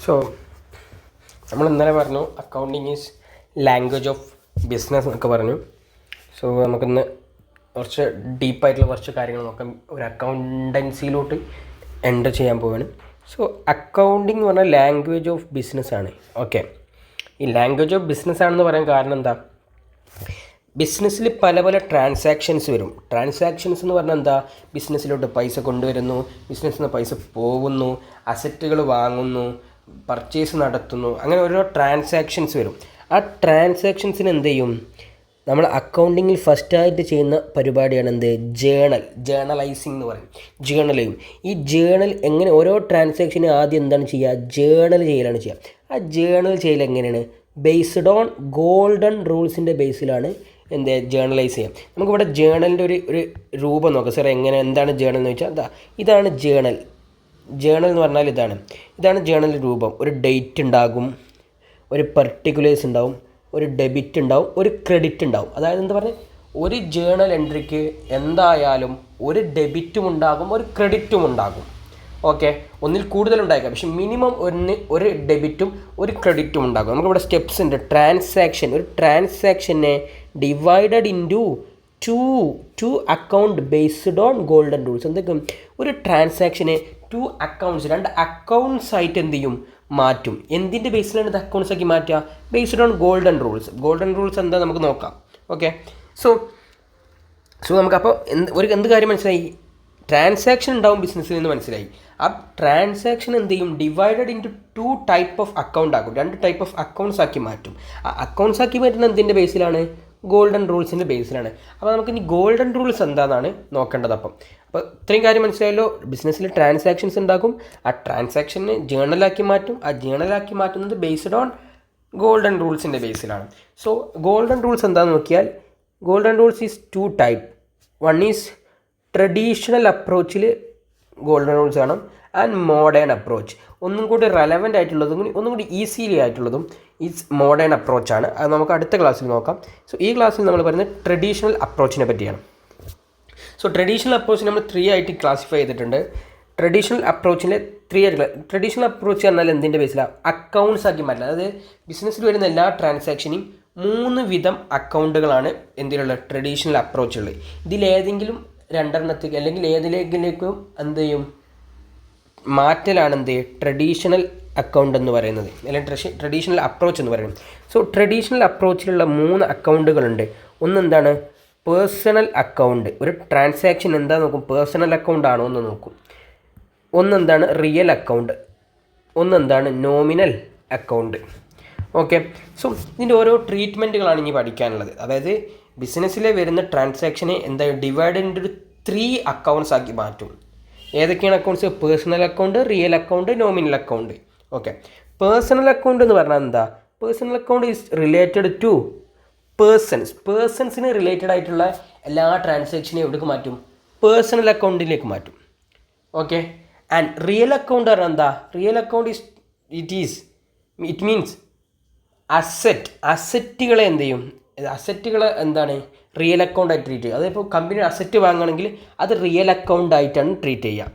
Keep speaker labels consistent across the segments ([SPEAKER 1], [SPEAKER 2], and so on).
[SPEAKER 1] So നമ്മൾ ഇന്നലെ പറഞ്ഞു accounting is language of business എന്നൊക്കെ പറഞ്ഞു. സോ നമുക്കിന്ന് കുറച്ച് ഡീപ്പായിട്ടുള്ള കുറച്ച് കാര്യങ്ങൾ നോക്കാം. ഒരു അക്കൗണ്ടൻസിയിലോട്ട് എൻ്റർ ചെയ്യാൻ പോവുകയാണ്. സോ അക്കൗണ്ടിങ് എന്ന് പറഞ്ഞാൽ ലാംഗ്വേജ് ഓഫ് ബിസിനസ് ആണ്. ഓക്കെ, ഈ ലാംഗ്വേജ് ഓഫ് ബിസിനസ് ആണെന്ന് പറയാൻ കാരണം എന്താ? ബിസിനസ്സിൽ പല പല ട്രാൻസാക്ഷൻസ് വരും. ട്രാൻസാക്ഷൻസ് എന്ന് പറഞ്ഞാൽ എന്താ? ബിസിനസ്സിലോട്ട് പൈസ കൊണ്ടുവരുന്നു, ബിസിനസ്സിൽ നിന്ന് പൈസ പോകുന്നു, അസറ്റുകൾ വാങ്ങുന്നു, പർച്ചേസ് നടത്തുന്നു, അങ്ങനെ ഓരോ ട്രാൻസാക്ഷൻസ് വരും. ആ ട്രാൻസാക്ഷൻസിന് എന്ത് ചെയ്യും? നമ്മൾ അക്കൗണ്ടിങ്ങിൽ ഫസ്റ്റായിട്ട് ചെയ്യുന്ന പരിപാടിയാണ് എന്ത്? ജേണലൈസിങ് എന്ന് പറയും. ജേണൽ ചെയ്യും. ഈ ജേണൽ എങ്ങനെ ഓരോ ട്രാൻസാക്ഷന് ആദ്യം എന്താണ് ചെയ്യുക? ജേണൽ ചെയ്യലാണ് ചെയ്യുക. ആ ജേണൽ ചെയ്യൽ എങ്ങനെയാണ്? ബേസ്ഡ് ഓൺ ഗോൾഡൻ റൂൾസിൻ്റെ ബേസിലാണ് എന്ത് ജേണലൈസ് ചെയ്യാം. നമുക്കിവിടെ ജേണലിൻ്റെ ഒരു രൂപം നോക്കാം. സാർ എന്താണ് ജേണൽ എന്ന് വെച്ചാൽ ഇതാണ് ജേണൽ. ജേണൽ എന്ന് പറഞ്ഞാൽ ഇതാണ് ജേണൽ രൂപം. ഒരു ഡേറ്റ് ഉണ്ടാകും, ഒരു പർട്ടിക്കുലേഴ്സ് ഉണ്ടാവും, ഒരു ഡെബിറ്റ് ഉണ്ടാവും, ഒരു ക്രെഡിറ്റ് ഉണ്ടാവും. അതായത് എന്താ പറയുക, ഒരു ജേണൽ എൻട്രിക്ക് എന്തായാലും ഒരു ഡെബിറ്റും ഉണ്ടാകും, ഒരു ക്രെഡിറ്റും ഉണ്ടാകും. ഓക്കെ, ഒന്നിൽ കൂടുതൽ ഉണ്ടായിരിക്കാം, പക്ഷെ മിനിമം ഒരു ഡെബിറ്റും ഒരു ക്രെഡിറ്റും ഉണ്ടാകും. നമുക്കിവിടെ സ്റ്റെപ്സ് ഉണ്ട്. ഒരു ട്രാൻസാക്ഷനെ divided into two account based on golden rules. എന്തൊക്കെ? ഒരു ട്രാൻസാക്ഷനെ 2 അക്കൗണ്ട്സ്, 2 അക്കൗണ്ട്സ് ആയിട്ട് എന്ത് ചെയ്യും? മാറ്റും. എന്തിൻ്റെ ബേസിലാണ് ഇത് അക്കൗണ്ട്സ് ആക്കി മാറ്റുക? Based on golden rules. Golden rules എന്താ നമുക്ക് നോക്കാം. ഓക്കെ, സോ നമുക്കപ്പോൾ എന്ത് കാര്യം മനസ്സിലായി? ട്രാൻസാക്ഷൻ ഉണ്ടാവും ബിസിനസ്സിൽ നിന്ന് മനസ്സിലായി. ആ ട്രാൻസാക്ഷൻ എന്ത് ചെയ്യും? Divided into 2 type of account ആക്കും. 2 ടൈപ്പ് ഓഫ് അക്കൗണ്ട്സ് ആക്കി മാറ്റും. ആ അക്കൗണ്ട്സ് ആക്കി മാറ്റുന്ന എന്തിൻ്റെ ബേസിലാണ്? ഗോൾഡൻ റൂൾസിൻ്റെ ബേസിലാണ്. അപ്പോൾ നമുക്കിനി ഗോൾഡൻ റൂൾസ് എന്താണെന്നാണ് നോക്കേണ്ടത്. അപ്പോൾ ഇത്രയും കാര്യം മനസ്സിലായല്ലോ. ബിസിനസ്സിൽ ട്രാൻസാക്ഷൻസ് ഉണ്ടാക്കും, ആ ട്രാൻസാക്ഷനെ ജേണലാക്കി മാറ്റും. ആ ജേണലാക്കി മാറ്റുന്നത് ബേസ്ഡ് ഓൺ ഗോൾഡൻ റൂൾസിൻ്റെ ബേസിലാണ്. സോ ഗോൾഡൻ റൂൾസ് എന്താണെന്ന് നോക്കിയാൽ, golden rules is 2 type. One is traditional അപ്രോച്ചിൽ ഗോൾഡൻ റൂൾസ് കാണും, ആൻഡ് മോഡേൺ അപ്രോച്ച്. ഒന്നും കൂടി റെലവൻ്റ് ആയിട്ടുള്ളതും ഒന്നും കൂടി ഈസിലി ആയിട്ടുള്ളതും ഈസ് മോഡേൺ അപ്രോച്ചാണ്. അത് നമുക്ക് അടുത്ത ക്ലാസ്സിൽ നോക്കാം. സോ ഈ ക്ലാസ്സിൽ നമ്മൾ പറയുന്നത് ട്രഡീഷണൽ അപ്രോച്ചിനെ പറ്റിയാണ്. സോ ട്രഡീഷണൽ അപ്രോച്ച് നമ്മൾ 3 ആയിട്ട് ക്ലാസിഫൈ ചെയ്തിട്ടുണ്ട്. ട്രഡീഷണൽ അപ്രോച്ചിൻ്റെ 3 ആയിട്ട് ട്രഡീഷണൽ അപ്രോച്ച് പറഞ്ഞാൽ എന്തിൻ്റെ ബേസിലാണ്? അക്കൗണ്ട്സ് ആക്കി മാറ്റില്ല. അതായത് ബിസിനസ്സിൽ വരുന്ന എല്ലാ ട്രാൻസാക്ഷനും 3 വിധം അക്കൗണ്ടുകളാണ് എന്തിലുള്ള ട്രഡീഷണൽ അപ്രോച്ചുള്ളത്. ഇതിലേതെങ്കിലും 2 അല്ലെങ്കിൽ ഏതിലേക്കും എന്ത് ചെയ്യും? മാറ്റലാണ് എന്ത് ട്രഡീഷണൽ അക്കൗണ്ട് എന്ന് പറയുന്നത്, അല്ലെങ്കിൽ ട്രഡീഷണൽ അപ്രോച്ച് എന്ന് പറയുന്നത്. സോ ട്രഡീഷണൽ അപ്രോച്ചിലുള്ള 3 അക്കൗണ്ടുകളുണ്ട്. ഒന്നെന്താണ്? Personal account. ഒരു ട്രാൻസാക്ഷൻ എന്താ നോക്കും? പേഴ്സണൽ അക്കൗണ്ട് ആണോ എന്ന് നോക്കും. ഒന്നെന്താണ്? Real account. ഒന്നെന്താണ്? Nominal account. ഓക്കെ, സോ ഇതിൻ്റെ ഓരോ ട്രീറ്റ്മെൻറ്റുകളാണ് ഇനി പഠിക്കാനുള്ളത്. അതായത് ബിസിനസ്സിലെ വരുന്ന ട്രാൻസാക്ഷനെ എന്താ ഡിവൈഡ് ഇൻറ്റു 3 അക്കൗണ്ട്സ് ആക്കി മാറ്റും. ഏതൊക്കെയാണ് accounts? Personal account, real account, nominal account. Okay, personal account എന്ന് പറഞ്ഞാൽ എന്താ? Personal account is related to പേഴ്സൺസിന് റിലേറ്റഡ് ആയിട്ടുള്ള എല്ലാ ട്രാൻസാക്ഷനെയും എവിടേക്ക് മാറ്റും? പേഴ്സണൽ അക്കൗണ്ടിലേക്ക് മാറ്റും. ഓക്കെ, ആൻഡ് റിയൽ അക്കൗണ്ട് പറഞ്ഞാൽ എന്താ? റിയൽ അക്കൗണ്ട് ഇറ്റ് മീൻസ് അസറ്റുകളെ എന്ത് ചെയ്യും? അസറ്റുകൾ എന്താണ്? റിയൽ അക്കൗണ്ട് ആയിട്ട് ട്രീറ്റ് ചെയ്യും. അതിപ്പോൾ കമ്പനി അസറ്റ് വാങ്ങുകയാണെങ്കിൽ അത് റിയൽ അക്കൗണ്ട് ആയിട്ടാണ് ട്രീറ്റ് ചെയ്യുക.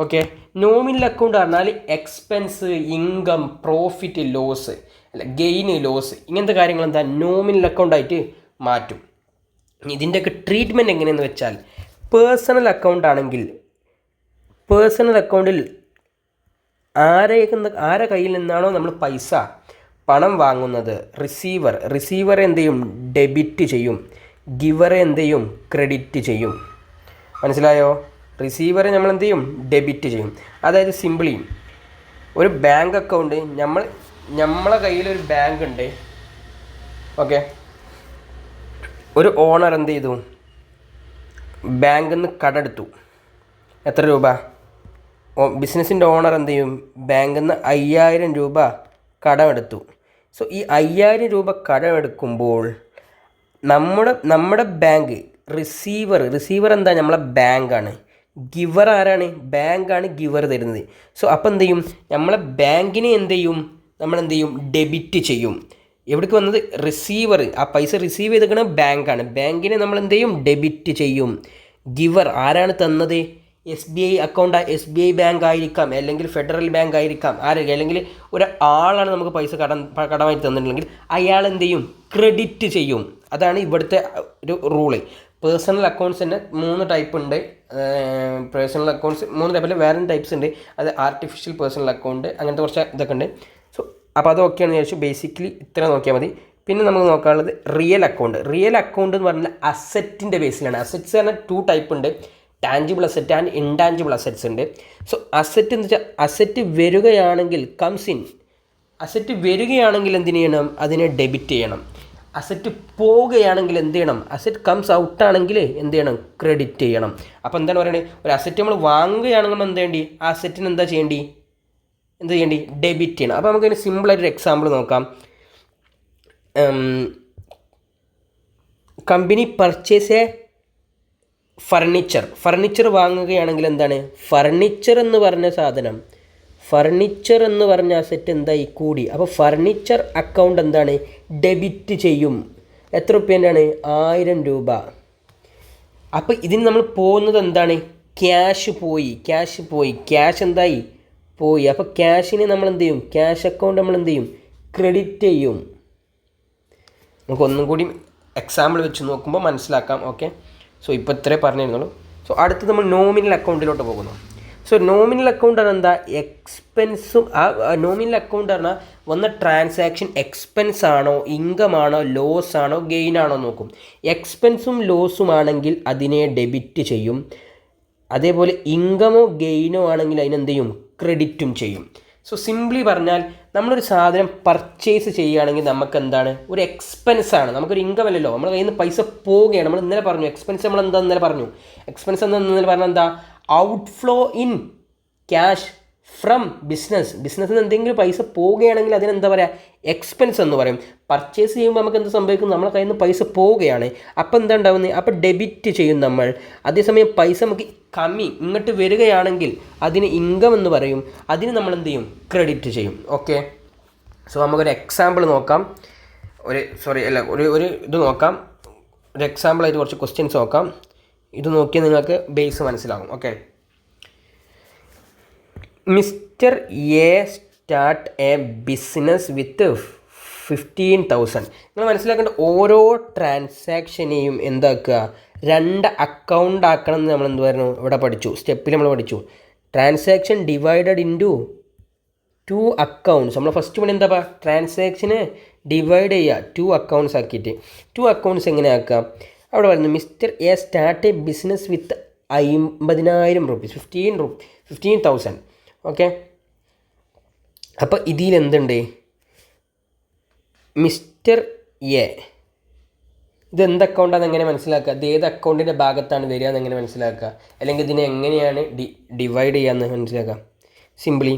[SPEAKER 1] ഓക്കെ, നോമിനൽ അക്കൗണ്ട് പറഞ്ഞാൽ എക്സ്പെൻസ്, ഇൻകം, പ്രോഫിറ്റ്, ലോസ്, അല്ല ഗെയിന്, ലോസ്, ഇങ്ങനത്തെ കാര്യങ്ങൾ എന്താ നോമിനൽ അക്കൗണ്ട് ആയിട്ട് മാറ്റും. ഇതിൻ്റെയൊക്കെ ട്രീറ്റ്മെൻറ്റ് എങ്ങനെയെന്ന് വെച്ചാൽ, പേഴ്സണൽ അക്കൗണ്ട് ആണെങ്കിൽ പേഴ്സണൽ അക്കൗണ്ടിൽ ആരെ കയ്യിൽ നിന്നാണോ നമ്മൾ പണം വാങ്ങുന്നത്, റിസീവർ എന്ത് ചെയ്യും? ഡെബിറ്റ് ചെയ്യും. ഗിവറെ എന്ത് ചെയ്യും? ക്രെഡിറ്റ് ചെയ്യും. മനസ്സിലായോ? റിസീവറെ നമ്മൾ എന്ത് ചെയ്യും? ഡെബിറ്റ് ചെയ്യും. അതായത് സിമ്പിളി ഒരു ബാങ്ക് അക്കൗണ്ട്, നമ്മളെ കയ്യിലൊരു ബാങ്ക് ഉണ്ട്. ഓക്കെ, ഒരു ഓണർ എന്ത് ചെയ്തു? ബാങ്കിൽ നിന്ന് കടമെടുത്തു. എത്ര രൂപ? ബിസിനസ്സിൻ്റെ ഓണർ എന്ത് ചെയ്യും? ബാങ്കിൽ നിന്ന് 5000 രൂപ കടമെടുത്തു. സോ ഈ 5000 രൂപ കടമെടുക്കുമ്പോൾ നമ്മുടെ ബാങ്ക് റിസീവർ എന്താ? നമ്മളെ ബാങ്കാണ്. ഗിവർ ആരാണ്? ബാങ്കാണ് ഗിവർ തരുന്നത്. സോ അപ്പോൾ എന്ത് ചെയ്യും? നമ്മളെ ബാങ്കിനെ എന്ത് ചെയ്യും? നമ്മളെന്ത് ചെയ്യും? ഡെബിറ്റ് ചെയ്യും. എവിടേക്ക് വന്നത്? റിസീവർ. ആ പൈസ റിസീവ് ചെയ്തിരിക്കുന്ന ബാങ്കാണ്. ബാങ്കിനെ നമ്മൾ എന്ത് ചെയ്യും? ഡെബിറ്റ് ചെയ്യും. ഗിവർ ആരാണ് തന്നത്? SBI അക്കൗണ്ട് SBI ബാങ്ക് ആയിരിക്കാം, അല്ലെങ്കിൽ ഫെഡറൽ ബാങ്ക് ആയിരിക്കാം, അല്ലെങ്കിൽ ഒരു ആളാണ് നമുക്ക് പൈസ കടമായി തന്നിട്ടുണ്ടെങ്കിൽ അയാൾ എന്ത് ചെയ്യും, ക്രെഡിറ്റ് ചെയ്യും. അതാണ് ഇവിടുത്തെ ഒരു റൂള്. പേഴ്സണൽ അക്കൗണ്ട്സ് തന്നെ 3 ടൈപ്പ് ഉണ്ട്. പേഴ്സണൽ അക്കൗണ്ട്സ് 3 ടൈപ്പിൽ വേറെ ടൈപ്സ് ഉണ്ട്. അത് ആർട്ടിഫിഷ്യൽ പേഴ്സണൽ അക്കൗണ്ട്, അങ്ങനത്തെ കുറച്ച് ഇതൊക്കെ ഉണ്ട്. സോ അപ്പോൾ അതൊക്കെയാണെന്ന് വിചാരിച്ചു. ബേസിക്കലി ഇത്ര നോക്കിയാൽ മതി. പിന്നെ നമുക്ക് നോക്കാനുള്ളത് റിയൽ അക്കൗണ്ട്. റിയൽ അക്കൗണ്ട് എന്ന് പറഞ്ഞാൽ അസറ്റിൻ്റെ ബേസിലാണ്. അസറ്റ്സ് പറഞ്ഞാൽ 2 ടൈപ്പ് ഉണ്ട്. Tangible asset and intangible assets ഉണ്ട്. സോ അസറ്റ് എന്ന് വെച്ചാൽ അസറ്റ് വരികയാണെങ്കിൽ കംസ് ഇൻ. അസറ്റ് വരികയാണെങ്കിൽ എന്തിനു ചെയ്യണം, അതിനെ ഡെബിറ്റ് ചെയ്യണം. അസറ്റ് പോവുകയാണെങ്കിൽ എന്ത് ചെയ്യണം, അസറ്റ് കംസ് ഔട്ടാണെങ്കിൽ എന്ത് ചെയ്യണം, ക്രെഡിറ്റ് ചെയ്യണം. അപ്പോൾ എന്താണ് പറയുന്നത്, ഒരു അസറ്റ് നമ്മൾ വാങ്ങുകയാണെങ്കിൽ എന്ത് ചെയ്യേണ്ടി, ആ അസറ്റിന് എന്താ ചെയ്യേണ്ടി, ഡെബിറ്റ് ചെയ്യണം. അപ്പോൾ നമുക്കതിന് സിമ്പിളായിട്ടൊരു എക്സാമ്പിൾ നോക്കാം. കമ്പനി പർച്ചേസ് എ ഫർണിച്ചർ വാങ്ങുകയാണെങ്കിൽ എന്താണ്, ഫർണിച്ചർ എന്ന് പറഞ്ഞ സാധനം, ഫർണിച്ചർ എന്ന് പറഞ്ഞ അസറ്റ് എന്തായി, കൂടി. അപ്പോൾ ഫർണിച്ചർ അക്കൗണ്ട് എന്താണ്, ഡെബിറ്റ് ചെയ്യും. എത്ര രൂപേൻ്റെയാണ്, 1000 രൂപ. അപ്പോൾ ഇതിന് നമ്മൾ പോകുന്നത് എന്താണ്, ക്യാഷ് പോയി, ക്യാഷ് എന്തായി, പോയി. അപ്പോൾ ക്യാഷിന് നമ്മൾ എന്ത് ചെയ്യും, ക്യാഷ് അക്കൗണ്ട് നമ്മൾ എന്ത് ചെയ്യും, ക്രെഡിറ്റ് ചെയ്യും. നമുക്ക് ഒന്നും കൂടി എക്സാമ്പിൾ വെച്ച് നോക്കുമ്പോൾ മനസ്സിലാക്കാം. ഓക്കെ, സോ ഇപ്പോൾ ഇത്രേ പറഞ്ഞിരുന്നുള്ളൂ. സോ അടുത്ത് നമ്മൾ നോമിനൽ അക്കൗണ്ടിലോട്ട് പോകുന്നു. സോ നോമിനൽ അക്കൗണ്ട് പറഞ്ഞാൽ എന്താ, എക്സ്പെൻസും നോമിനൽ അക്കൗണ്ട് പറഞ്ഞാൽ വന്ന ട്രാൻസാക്ഷൻ എക്സ്പെൻസ് ആണോ, ഇൻകം ആണോ, ലോസ് ആണോ, ഗെയിൻ ആണോ നോക്കും. എക്സ്പെൻസും ലോസും ആണെങ്കിൽ അതിനെ ഡെബിറ്റ് ചെയ്യും. അതേപോലെ ഇൻകമോ ഗെയിനോ ആണെങ്കിൽ അതിനെന്ത് ചെയ്യും, ക്രെഡിറ്റും ചെയ്യും. സോ സിംപ്ലി പറഞ്ഞാൽ നമ്മളൊരു സാധനം പർച്ചേസ് ചെയ്യുകയാണെങ്കിൽ നമുക്ക് എന്താണ്, ഒരു എക്സ്പെൻസ് ആണ്, നമുക്കൊരു ഇൻകം അല്ലല്ലോ, നമ്മുടെ കയ്യിൽ നിന്ന് പൈസ പോവുകയാണ്. നമ്മൾ ഇന്നലെ പറഞ്ഞു എക്സ്പെൻസ്, നമ്മൾ എന്താ ഇന്നലെ പറഞ്ഞു, എക്സ്പെൻസ് എന്താ ഇന്നലെ പറഞ്ഞാൽ എന്താ, ഔട്ട്ഫ്ലോ ഇൻ ക്യാഷ് ഫ്രം ബിസിനസ്സിൽ നിന്ന് എന്തെങ്കിലും പൈസ പോവുകയാണെങ്കിൽ അതിനെന്താ പറയുക, എക്സ്പെൻസ് എന്ന് പറയും. പർച്ചേസ് ചെയ്യുമ്പോൾ നമുക്ക് എന്ത് സംഭവിക്കും, നമ്മളെ കയ്യിൽ നിന്ന് പൈസ പോവുകയാണ്. അപ്പോൾ എന്താ ഉണ്ടാകുന്നത്, അപ്പോൾ ഡെബിറ്റ് ചെയ്യും നമ്മൾ. അതേസമയം പൈസ നമുക്ക് ഇങ്ങോട്ട് വരികയാണെങ്കിൽ അതിന് ഇൻകം എന്ന് പറയും, അതിന് നമ്മൾ എന്ത് ചെയ്യും, ക്രെഡിറ്റ് ചെയ്യും. ഓക്കെ, സോ നമുക്കൊരു എക്സാമ്പിൾ നോക്കാം. ഒരു ഇത് നോക്കാം. ഒരു എക്സാമ്പിളായിട്ട് കുറച്ച് ക്വസ്റ്റ്യൻസ് നോക്കാം. ഇത് നോക്കി നിങ്ങൾക്ക് ബേസ് മനസ്സിലാകും. Okay, mister A start A business with 15,000. നിങ്ങൾ മനസ്സിലാക്കേണ്ട, ഓരോ ട്രാൻസാക്ഷനെയും എന്താക്കുക, 2 അക്കൗണ്ട് ആക്കണം എന്ന് നമ്മൾ എന്ത് പറഞ്ഞു, ഇവിടെ പഠിച്ചു, സ്റ്റെപ്പിൽ നമ്മൾ പഠിച്ചു. Transaction divided into 2 accounts. നമ്മൾ ഫസ്റ്റ് പണി എന്താ, ട്രാൻസാക്ഷന് ഡിവൈഡ് ചെയ്യുക 2 അക്കൗണ്ട്സ് ആക്കിയിട്ട്. 2 അക്കൗണ്ട്സ് എങ്ങനെ ആക്കുക, അവിടെ പറയുന്നു mister A start A business with 50,000 rupees, 15,000. Okay, അപ്പോൾ ഇതിൽ എന്തുണ്ട്, മിസ്റ്റർ എ, ഇതെന്ത് അക്കൗണ്ടാണെന്ന് എങ്ങനെ മനസ്സിലാക്കുക, ഇത് ഏത് അക്കൗണ്ടിൻ്റെ ഭാഗത്താണ് വരിക എന്ന് എങ്ങനെ മനസ്സിലാക്കുക, അല്ലെങ്കിൽ ഇതിനെ എങ്ങനെയാണ് ഡിവൈഡ് ചെയ്യാമെന്ന് മനസ്സിലാക്കുക. സിംപ്ലി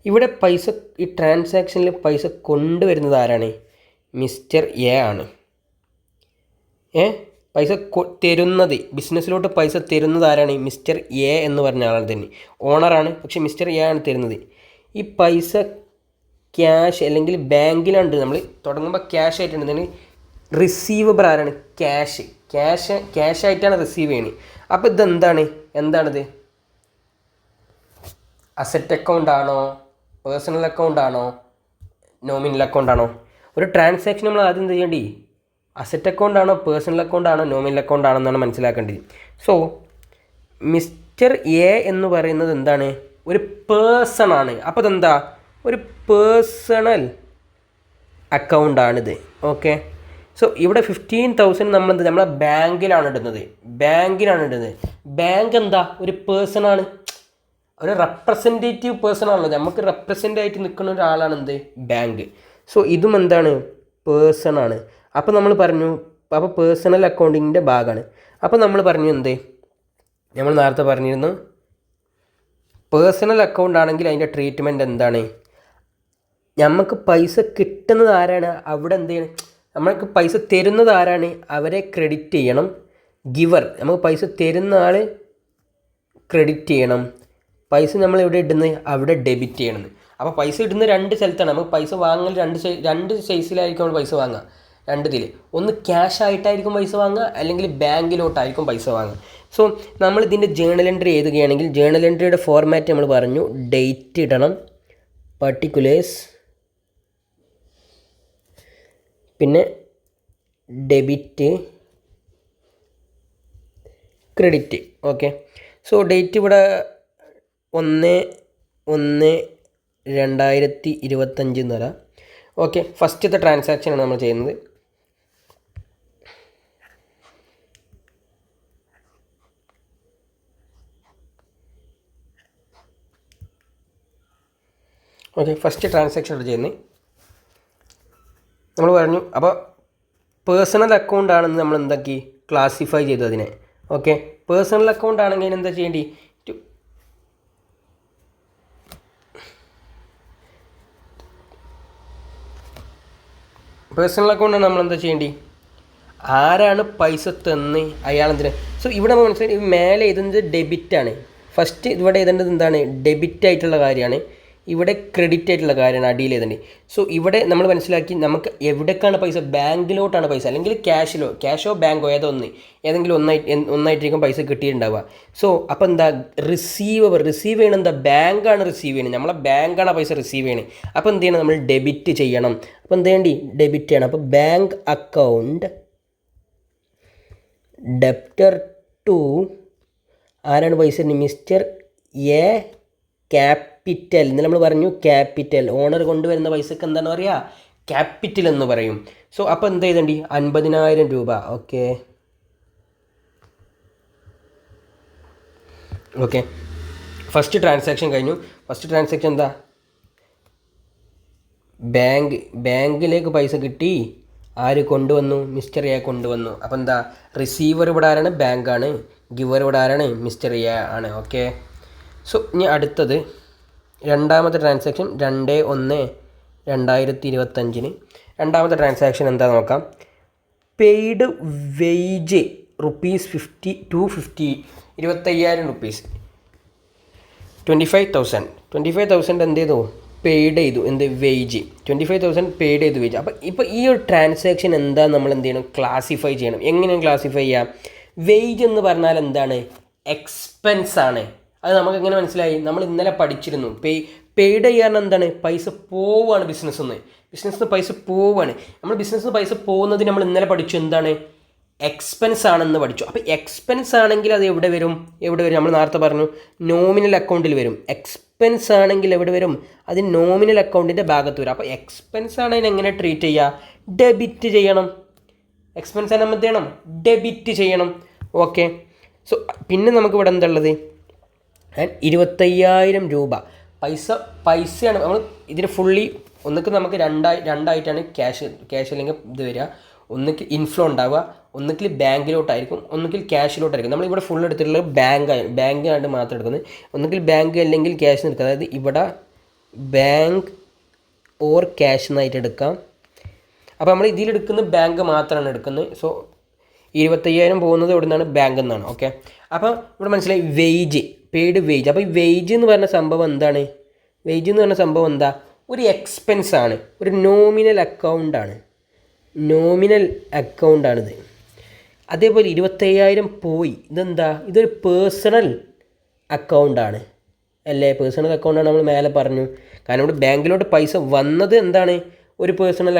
[SPEAKER 1] ഇവിടെ പൈസ, ഈ ട്രാൻസാക്ഷനിൽ പൈസ കൊണ്ടുവരുന്നത് ആരാണ്, മിസ്റ്റർ എ ആണ്. പൈസ തരുന്നത്, ബിസിനസ്സിലോട്ട് പൈസ തരുന്നത് ആരാണ്, മിസ്റ്റർ എ എന്ന് പറഞ്ഞ ആളാണ് തന്നെ, ഓണറാണ്. പക്ഷേ മിസ്റ്റർ എ ആണ് തരുന്നത്. ഈ പൈസ ക്യാഷ് അല്ലെങ്കിൽ ബാങ്കിലാണ് നമ്മൾ തുടങ്ങുമ്പോൾ ക്യാഷ് ആയിട്ടുണ്ടെങ്കിൽ റിസീവബിൾ ആരാണ്, ക്യാഷ് ആയിട്ടാണ് റിസീവ് ചെയ്യുന്നത്. അപ്പോൾ എന്താണിത്, അസറ്റ് അക്കൗണ്ട് ആണോ, പേഴ്സണൽ അക്കൗണ്ട് ആണോ, നോമിനൽ അക്കൗണ്ട് ആണോ? ഒരു ട്രാൻസാക്ഷൻ നമ്മൾ ആദ്യം ചെയ്യേണ്ടി അസറ്റ് അക്കൗണ്ട് ആണോ, പേഴ്സണൽ അക്കൗണ്ട് ആണോ, നോമിനൽ അക്കൗണ്ട് ആണോ എന്നാണ് മനസ്സിലാക്കേണ്ടത്. സോ മിസ്റ്റർ എ എന്ന് പറയുന്നത് എന്താണ്, ഒരു പേഴ്സൺ ആണ്. അപ്പോൾ ഇതെന്താ, ഒരു പേഴ്സണൽ അക്കൗണ്ടാണിത്. ഓക്കെ, സോ ഇവിടെ 15,000 നമ്മളെ ബാങ്കിലാണ് ഇടുന്നത്. ബാങ്ക് എന്താ, ഒരു പേഴ്സൺ ആണ്, ഒരു റെപ്രസെൻറ്റേറ്റീവ് പേഴ്സൺ ആണല്ലോ, നമുക്ക് റെപ്രസെൻ്റ് ആയിട്ട് നിൽക്കുന്ന ഒരാളാണ് എന്ത്, ബാങ്ക്. സോ ഇതും എന്താണ്, പേഴ്സൺ ആണ്. അപ്പോൾ നമ്മൾ പറഞ്ഞു, അപ്പോൾ പേഴ്സണൽ അക്കൗണ്ടിങ്ങിൻ്റെ ഭാഗമാണ്. അപ്പോൾ നമ്മൾ പറഞ്ഞു നമ്മൾ നേരത്തെ പറഞ്ഞിരുന്നു, പേഴ്സണൽ അക്കൗണ്ട് ആണെങ്കിൽ അതിൻ്റെ ട്രീറ്റ്മെൻറ്റ് എന്താണ്, നമുക്ക് പൈസ കിട്ടുന്നത് ആരാണ്, അവിടെ എന്ത് ചെയ്യണം, നമ്മൾക്ക് പൈസ തരുന്നത് ആരാണ്, അവരെ ക്രെഡിറ്റ് ചെയ്യണം. നമുക്ക് പൈസ തരുന്ന ആൾ ക്രെഡിറ്റ് ചെയ്യണം. പൈസ നമ്മൾ എവിടെ ഇടുന്നത്, അവിടെ ഡെബിറ്റ് ചെയ്യണം. അപ്പോൾ പൈസ ഇടുന്നത് 2 സ്ഥലത്താണ്. നമുക്ക് പൈസ വാങ്ങൽ രണ്ട് സൈസിലായിരിക്കും നമ്മൾ പൈസ വാങ്ങുക. 2 ഇതിൽ, ഒന്ന് ക്യാഷ് ആയിട്ടായിരിക്കും പൈസ വാങ്ങുക, അല്ലെങ്കിൽ ബാങ്കിലോട്ടായിരിക്കും പൈസ വാങ്ങുക. സോ നമ്മൾ ഇതിൻ്റെ ജേണൽ എൻട്രി എഴുതുകയാണെങ്കിൽ ജേണൽ എൻട്രിയുടെ ഫോർമാറ്റ് നമ്മൾ പറഞ്ഞു, ഡേറ്റ് ഇടണം, പർട്ടിക്കുലേഴ്സ്, പിന്നെ debit, credit. Okay, so date ഇവിടെ 1/1/2025 എന്ന് പറയാം. ഓക്കെ, ഫസ്റ്റത്തെ ട്രാൻസാക്ഷനാണ് നമ്മൾ ചെയ്യുന്നത്. ഓക്കെ, ഫസ്റ്റ് ട്രാൻസാക്ഷൻ ചെയ്യുന്നത് നമ്മൾ പറഞ്ഞു. അപ്പോൾ പേഴ്സണൽ അക്കൗണ്ട് ആണെന്ന് നമ്മൾ എന്താക്കി ക്ലാസിഫൈ ചെയ്തു അതിനെ. ഓക്കെ, പേഴ്സണൽ അക്കൗണ്ട് ആണെങ്കിൽ എന്താ ചെയ്യേണ്ടി, പേഴ്സണൽ അക്കൗണ്ടാണ് നമ്മളെന്താ ചെയ്യേണ്ടി, ആരാണ് പൈസ തന്ന് അയാളെന്തിന്. സോ ഇവിടെ നമ്മൾ മനസ്സിലായി മേലെ എഴുതുന്നത് ഡെബിറ്റാണ്. ഫസ്റ്റ് ഇവിടെ എഴുതേണ്ടത് എന്താണ്, ഡെബിറ്റ് ആയിട്ടുള്ള കാര്യമാണ്. ഇവിടെ ക്രെഡിറ്റ് ആയിട്ടുള്ള കാര്യമാണ് അടിയിൽ എഴുതേണ്ടത്. സോ ഇവിടെ നമ്മൾ മനസ്സിലാക്കി നമുക്ക് എവിടേക്കാണ് പൈസ, ബാങ്കിലോട്ടാണ് പൈസ, അല്ലെങ്കിൽ ക്യാഷോ ബാങ്കോ ഏതെങ്കിലും ഒന്നായിട്ടിരിക്കും പൈസ കിട്ടിയിട്ടുണ്ടാവുക. സോ അപ്പോൾ എന്താ, റിസീവ് ചെയ്യണം, എന്താ ബാങ്കാണ് റിസീവ് ചെയ്യണം, നമ്മളെ ബാങ്കാണ് പൈസ റിസീവ് ചെയ്യണത്. അപ്പോൾ എന്ത് ചെയ്യണം, നമ്മൾ ഡെബിറ്റ് ചെയ്യണം. അപ്പോൾ എന്ത് ചെയ്യേണ്ടി, ഡെബിറ്റ് ചെയ്യണം. അപ്പോൾ ബാങ്ക് അക്കൗണ്ട് ഡെപ്റ്റർ ടു ആരാണ് പൈസ, മിസ്റ്റർ എ ക്യാപിറ്റൽ. ഇന്ന് നമ്മൾ പറഞ്ഞു ക്യാപിറ്റൽ, ഓണർ കൊണ്ടുവരുന്ന പൈസക്ക് എന്താണ് പറയുക, ക്യാപിറ്റൽ എന്ന് പറയും. സോ അപ്പോൾ എന്ത് ചെയ്തേണ്ടി, 50,000 രൂപ. ഓക്കെ, ഫസ്റ്റ് ട്രാൻസാക്ഷൻ കഴിഞ്ഞു. ഫസ്റ്റ് ട്രാൻസാക്ഷൻ എന്താ, ബാങ്കിലേക്ക് പൈസ കിട്ടി, ആര് കൊണ്ടുവന്നു, മിസ്റ്റർ എ കൊണ്ടുവന്നു. അപ്പോൾ എന്താ, റിസീവർ ഇവിടെ ആരാണ്, ബാങ്കാണ്, ഗിവർ ഇവിടെ ആരാണ്, മിസ്റ്റർ എ ആണ്. ഓക്കെ, സോ ഇനി അടുത്തത് രണ്ടാമത്തെ ട്രാൻസാക്ഷൻ 2/1/2025. രണ്ടാമത്തെ ട്രാൻസാക്ഷൻ എന്താ നോക്കാം. പെയ്ഡ് വേജ് ₹50 250 25,000 റുപ്പീസ്, 25,000 എന്ത് ചെയ്തു, പെയ്ഡ് ചെയ്തു, എന്ത് വേജ്, 25,000 പെയ്ഡ് ചെയ്തു വേജ്. അപ്പോൾ ഇപ്പോൾ ഈ ഒരു ട്രാൻസാക്ഷൻ എന്താ നമ്മൾ എന്ത് ചെയ്യണം, ക്ലാസിഫൈ ചെയ്യണം. എങ്ങനെയാണ് ക്ലാസിഫൈ ചെയ്യുക, വേജ് എന്ന് പറഞ്ഞാൽ എന്താണ്, എക്സ്പെൻസ് ആണ്. അത് നമുക്ക് എങ്ങനെ മനസ്സിലായി, നമ്മൾ ഇന്നലെ പഠിച്ചിരുന്നു. പെയ്ഡ് ചെയ്യാൻ എന്താണ്, പൈസ പോവുകയാണ് ബിസിനസ്സിൽ നിന്ന് പൈസ പോവുകയാണ്. നമ്മൾ ബിസിനസ്സിൽ നിന്ന് പൈസ പോകുന്നത് നമ്മൾ ഇന്നലെ പഠിച്ചു, എന്താണ്, എക്സ്പെൻസ് ആണെന്ന് പഠിച്ചു. അപ്പോൾ എക്സ്പെൻസ് ആണെങ്കിൽ അത് എവിടെ വരും, നമ്മൾ നേരത്തെ പറഞ്ഞു നോമിനൽ അക്കൗണ്ടിൽ വരും. എക്സ്പെൻസ് ആണെങ്കിൽ എവിടെ വരും, അത് നോമിനൽ അക്കൗണ്ടിൻ്റെ ഭാഗത്ത് വരും. അപ്പോൾ എക്സ്പെൻസ് ആണെങ്കിൽ എങ്ങനെ ട്രീറ്റ് ചെയ്യുക, ഡെബിറ്റ് ചെയ്യണം. എക്സ്പെൻസ് ആണ് നമ്മൾ എന്ത് ചെയ്യണം, ഡെബിറ്റ് ചെയ്യണം. ഓക്കെ, സോ പിന്നെ നമുക്ക് ഇവിടെ എന്താ ഉള്ളത്, 25,000 രൂപ പൈസയാണ്. നമ്മൾ ഇതിന് ഫുള്ളി ഒന്നിക്ക് നമുക്ക് രണ്ടായിട്ടാണ് ക്യാഷ് അല്ലെങ്കിൽ ഇത് വരിക. ഒന്നിക്ക് ഇൻഫ്ലോ ഉണ്ടാവുക, ഒന്നിക്കിൽ ബാങ്കിലോട്ടായിരിക്കും, ഒന്നിക്കിൽ ക്യാഷിലോട്ടായിരിക്കും. നമ്മളിവിടെ ഫുൾ എടുത്തിട്ടുള്ളത് ബാങ്കായിട്ട് മാത്രം എടുക്കുന്നത്. ഒന്നിക്കിൽ ബാങ്ക് അല്ലെങ്കിൽ ക്യാഷ് എടുക്കുക. അതായത് ഇവിടെ ബാങ്ക് ഓർ ക്യാഷ് എന്നായിട്ട് എടുക്കാം. അപ്പോൾ നമ്മൾ ഇതിലെടുക്കുന്ന ബാങ്ക് മാത്രമാണ് എടുക്കുന്നത്. സോ 25,000 പോകുന്നത് ഇവിടെ നിന്നാണ്, ബാങ്കിൽ നിന്നാണ്. ഓക്കെ, അപ്പോൾ ഇവിടെ മനസ്സിലായി വേജ്, പെയ്ഡ് വേജ്. അപ്പോൾ ഈ വേജ് എന്ന് പറഞ്ഞ സംഭവം എന്താണ്, എന്താ, ഒരു എക്സ്പെൻസ് ആണ്, ഒരു നോമിനൽ അക്കൗണ്ടാണിത്. അതേപോലെ 25,000 പോയി, ഇതെന്താ, ഇതൊരു പേഴ്സണൽ അക്കൗണ്ടാണ് അല്ലേ, പേഴ്സണൽ അക്കൗണ്ടാണ് നമ്മൾ മേലെ പറഞ്ഞു. കാരണം ഇവിടെ ബാങ്കിലോട്ട് പൈസ വന്നത് എന്താണ്, ഒരു പേഴ്സണൽ